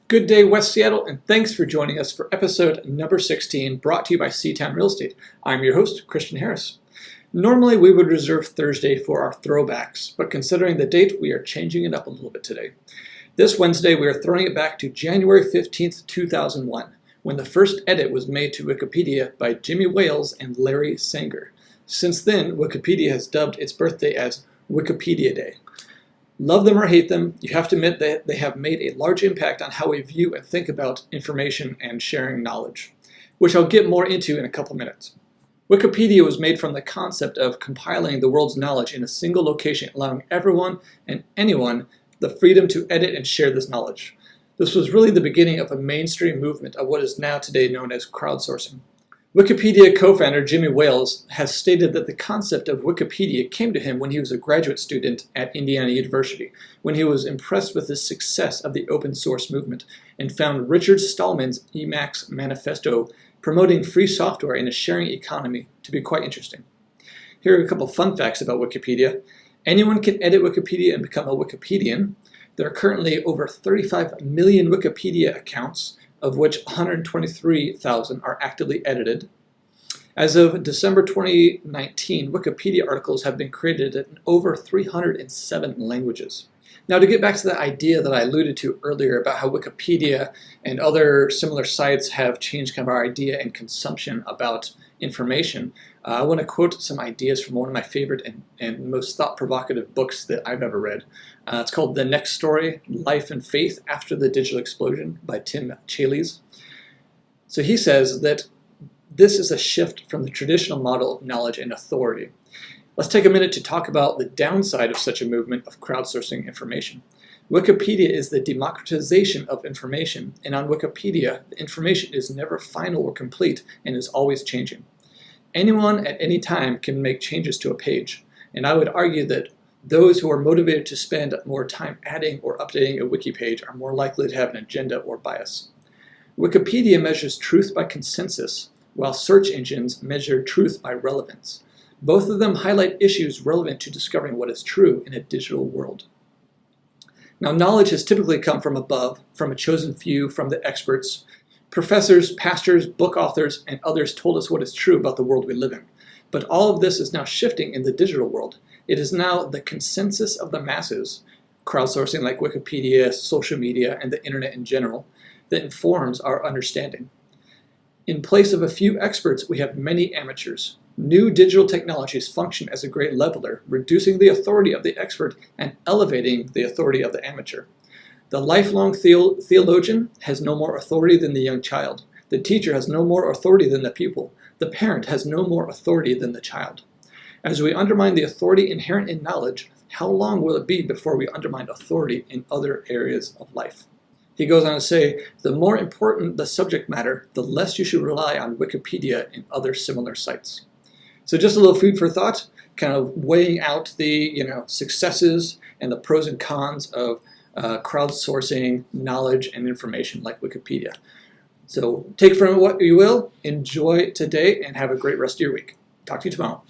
Good day, West Seattle, and thanks for joining us for episode number 16, brought to you by Seatown Real Estate. I'm your host, Christian Harris. Normally, we would reserve Thursday for our throwbacks, but considering the date, we are changing it up a little bit today. This Wednesday, we are throwing it back to January 15th, 2001, when the first edit was made to Wikipedia by Jimmy Wales and Larry Sanger. Since then, Wikipedia has dubbed its birthday as Wikipedia Day. Love them or hate them, you have to admit that they have made a large impact on how we view and think about information and sharing knowledge, which I'll get more into in a couple minutes. Wikipedia was made from the concept of compiling the world's knowledge in a single location, allowing everyone and anyone the freedom to edit and share this knowledge. This was really the beginning of a mainstream movement of what is now today known as crowdsourcing. Wikipedia co-founder Jimmy Wales has stated that the concept of Wikipedia came to him when he was a graduate student at Indiana University, when he was impressed with the success of the open source movement and found Richard Stallman's Emacs Manifesto promoting free software in a sharing economy to be quite interesting. Here are a couple fun facts about Wikipedia. Anyone can edit Wikipedia and become a Wikipedian. There are currently over 35 million Wikipedia accounts, of which 123,000 are actively edited. As of December 2019, Wikipedia articles have been created in over 307 languages. Now, to get back to the idea that I alluded to earlier about how Wikipedia and other similar sites have changed kind of our idea and consumption about information, I want to quote some ideas from one of my favorite and most thought-provocative books that I've ever read. It's called The Next Story, Life and Faith After the Digital Explosion by Tim Challies. So he says that this is a shift from the traditional model of knowledge and authority. Let's take a minute to talk about the downside of such a movement of crowdsourcing information. Wikipedia is the democratization of information, and on Wikipedia, the information is never final or complete and is always changing. Anyone at any time can make changes to a page, and I would argue that those who are motivated to spend more time adding or updating a wiki page are more likely to have an agenda or bias. Wikipedia measures truth by consensus, while search engines measure truth by relevance. Both of them highlight issues relevant to discovering what is true in a digital world. Now, knowledge has typically come from above, from a chosen few, from the experts. Professors, pastors, book authors, and others told us what is true about the world we live in. But all of this is now shifting in the digital world. It is now the consensus of the masses, crowdsourcing like Wikipedia, social media, and the internet in general, that informs our understanding. In place of a few experts, we have many amateurs. New digital technologies function as a great leveler, reducing the authority of the expert and elevating the authority of the amateur. The lifelong theologian has no more authority than the young child. The teacher has no more authority than the pupil. The parent has no more authority than the child. As we undermine the authority inherent in knowledge, how long will it be before we undermine authority in other areas of life? He goes on to say, the more important the subject matter, the less you should rely on Wikipedia and other similar sites. So just a little food for thought, kind of weighing out the successes and the pros and cons of crowdsourcing knowledge and information like Wikipedia. So take from it what you will, enjoy today, and have a great rest of your week. Talk to you tomorrow.